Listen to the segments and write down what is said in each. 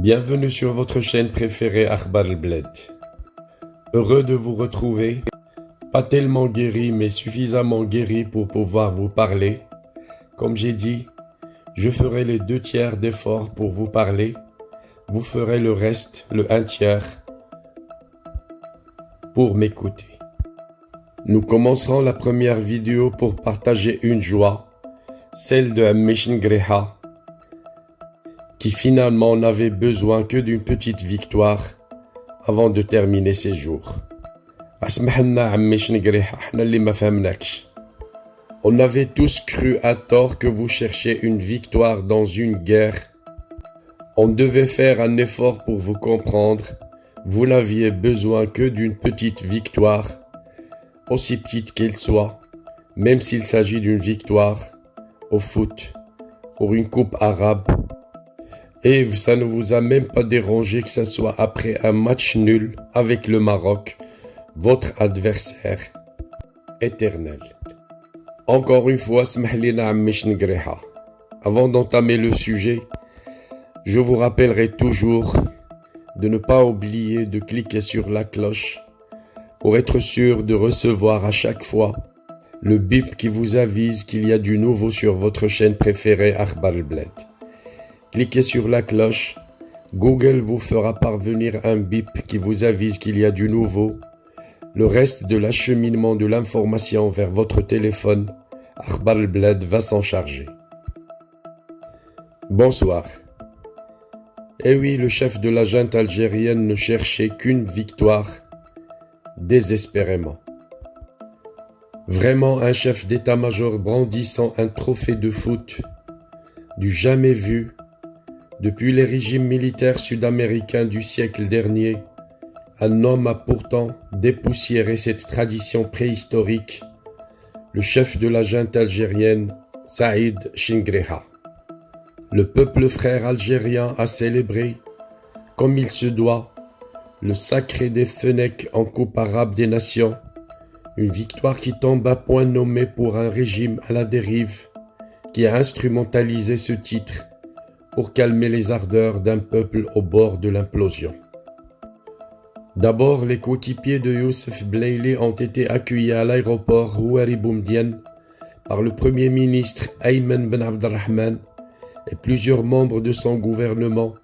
Bienvenue sur votre chaîne préférée Akhbar al-Bled. Heureux de vous retrouver, pas tellement guéri mais suffisamment guéri pour pouvoir vous parler. Comme j'ai dit, je ferai les 2/3 d'efforts pour vous parler, vous ferez le reste, le 1/3, pour m'écouter. Nous commencerons la première vidéo pour partager une joie, celle de Ammish Ngriha, qui finalement n'avait besoin que d'une petite victoire avant de terminer ses jours. On avait tous cru à tort que vous cherchiez une victoire dans une guerre. On devait faire un effort pour vous comprendre. Vous n'aviez besoin que d'une petite victoire, aussi petite qu'elle soit, même s'il s'agit d'une victoire au foot, pour une coupe arabe. Et ça ne vous a même pas dérangé que ce soit après un match nul avec le Maroc, votre adversaire éternel. Encore une fois, smahlina Ammish Ngriha. Avant d'entamer le sujet, je vous rappellerai toujours de ne pas oublier de cliquer sur la cloche pour être sûr de recevoir à chaque fois le bip qui vous avise qu'il y a du nouveau sur votre chaîne préférée Akhbar al-Bled. Cliquez sur la cloche, Google vous fera parvenir un bip qui vous avise qu'il y a du nouveau. Le reste de l'acheminement de l'information vers votre téléphone, Akhbar al-Bled va s'en charger. Bonsoir. Eh oui, le chef de la junte algérienne ne cherchait qu'une victoire, désespérément. Vraiment un chef d'état-major brandissant un trophée de foot, du jamais vu, depuis les régimes militaires sud-américains du siècle dernier. Un homme a pourtant dépoussiéré cette tradition préhistorique, le chef de la junte algérienne, Saïd Chingreha. Le peuple frère algérien a célébré, comme il se doit, le sacré des Fennecs en Coupe arabe des nations, une victoire qui tombe à point nommé pour un régime à la dérive qui a instrumentalisé ce titre pour calmer les ardeurs d'un peuple au bord de l'implosion. D'abord, les coéquipiers de Youssef Blaili ont été accueillis à l'aéroport Houari Boumedienne par le Premier ministre Ayman Ben Abdelrahman et plusieurs membres de son gouvernement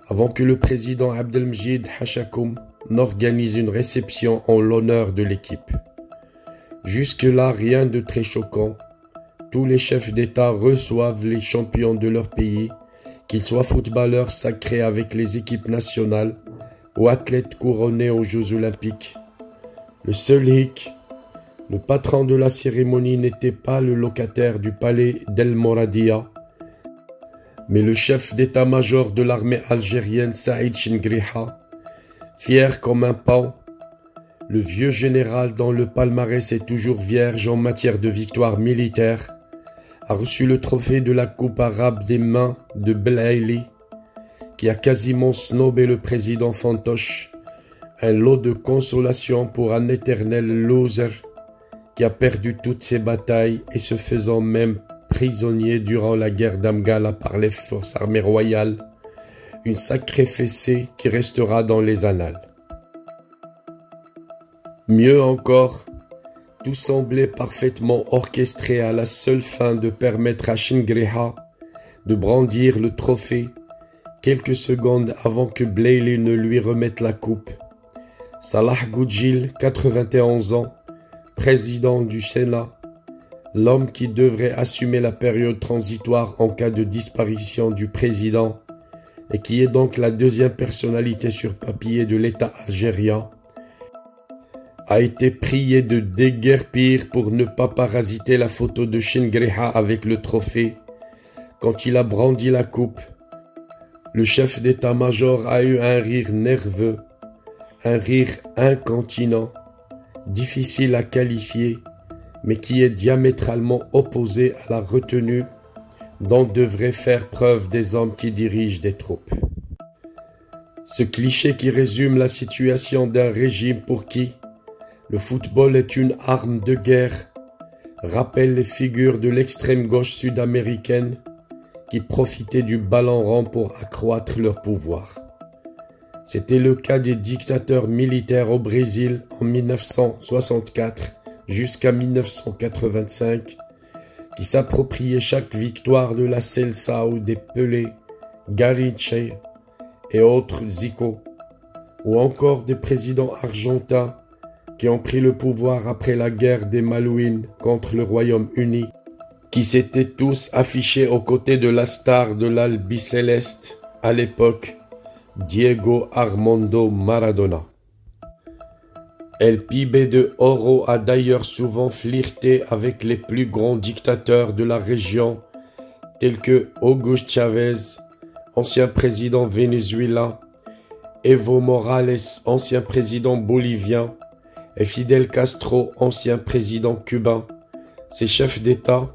avant que le président Abdelmjid Hachakoum n'organise une réception en l'honneur de l'équipe. Jusque-là, rien de très choquant. Tous les chefs d'État reçoivent les champions de leur pays, qu'ils soient footballeurs sacrés avec les équipes nationales ou athlètes couronnés aux Jeux Olympiques. Le seul hic, le patron de la cérémonie n'était pas le locataire du palais d'El Moradia, mais le chef d'état-major de l'armée algérienne Saïd Chingriha, fier comme un paon, le vieux général dont le palmarès est toujours vierge en matière de victoire militaire, a reçu le trophée de la Coupe arabe des mains de Blaili, qui a quasiment snobé le président Fantoche, un lot de consolation pour un éternel loser qui a perdu toutes ses batailles et se faisant même prisonnier durant la guerre d'Amgala par les forces armées royales, une sacrée fessée qui restera dans les annales. Mieux encore, tout semblait parfaitement orchestré à la seule fin de permettre à Chingriha de brandir le trophée quelques secondes avant que Blaili ne lui remette la coupe. Salah Goudjil, 91 ans, président du Sénat, l'homme qui devrait assumer la période transitoire en cas de disparition du président et qui est donc la deuxième personnalité sur papier de l'État algérien, a été prié de déguerpir pour ne pas parasiter la photo de Chingriha avec le trophée. Quand il a brandi la coupe, le chef d'état-major a eu un rire nerveux, un rire incontinent, difficile à qualifier, mais qui est diamétralement opposé à la retenue dont devraient faire preuve des hommes qui dirigent des troupes. Ce cliché qui résume la situation d'un régime pour qui le football est une arme de guerre rappelle les figures de l'extrême gauche sud-américaine qui profitaient du ballon rond pour accroître leur pouvoir. C'était le cas des dictateurs militaires au Brésil en 1964 jusqu'à 1985, qui s'appropriaient chaque victoire de la Seleção des Pelé, Garrincha et autres Zico, ou encore des présidents argentins qui ont pris le pouvoir après la guerre des Malouines contre le Royaume-Uni, qui s'étaient tous affichés aux côtés de la star de l'Albiceleste à l'époque, Diego Armando Maradona. El Pibe de Oro a d'ailleurs souvent flirté avec les plus grands dictateurs de la région, tels que Hugo Chávez, ancien président vénézuélien, Evo Morales, ancien président bolivien, et Fidel Castro, ancien président cubain. Ces chefs d'État,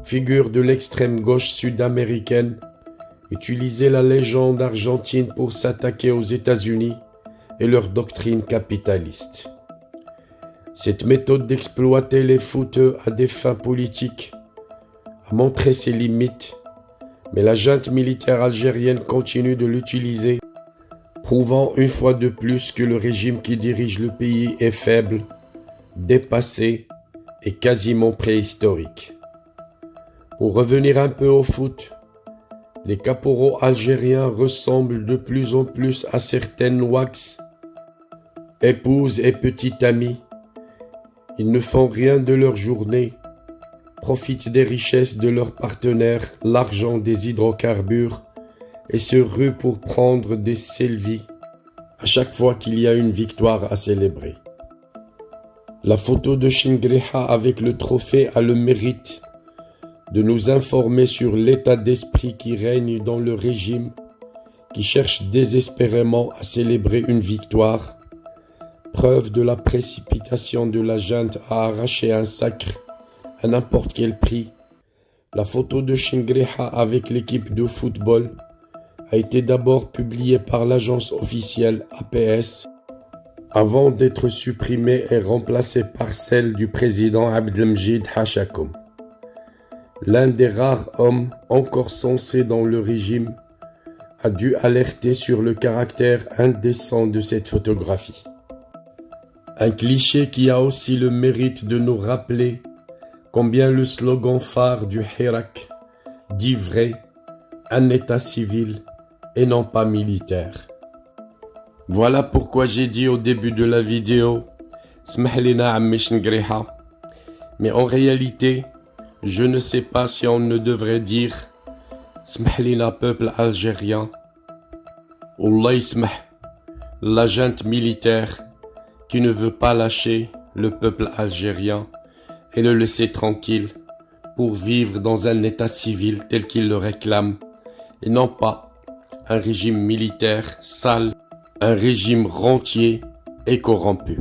figures de l'extrême gauche sud-américaine, utilisaient la légende argentine pour s'attaquer aux États-Unis et leur doctrine capitaliste. Cette méthode d'exploiter les fouteux à des fins politiques a montré ses limites, mais la junte militaire algérienne continue de l'utiliser, prouvant une fois de plus que le régime qui dirige le pays est faible, dépassé et quasiment préhistorique. Pour revenir un peu au foot, les caporaux algériens ressemblent de plus en plus à certaines Wax, épouses et petites amies. Ils ne font rien de leur journée, profitent des richesses de leurs partenaires, l'argent des hydrocarbures, et se ruent pour prendre des selfies à chaque fois qu'il y a une victoire à célébrer. La photo de Chingreha avec le trophée a le mérite de nous informer sur l'état d'esprit qui règne dans le régime, qui cherche désespérément à célébrer une victoire, preuve de la précipitation de la junte à arracher un sacre à n'importe quel prix. La photo de Chingreha avec l'équipe de football a été d'abord publiée par l'agence officielle APS avant d'être supprimée et remplacée par celle du président Abdelmjid Hachakoum. L'un des rares hommes encore censés dans le régime a dû alerter sur le caractère indécent de cette photographie. Un cliché qui a aussi le mérite de nous rappeler combien le slogan phare du Hirak dit vrai, un état civil et non pas militaire. Voilà pourquoi j'ai dit au début de la vidéo Smahlina Ammi Chingreha, mais en réalité, je ne sais pas si on ne devrait dire Smahlina peuple algérien, Allah Ismah, la junte militaire qui ne veut pas lâcher le peuple algérien et le laisser tranquille pour vivre dans un état civil tel qu'il le réclame et non pas un régime militaire sale, un régime rentier et corrompu.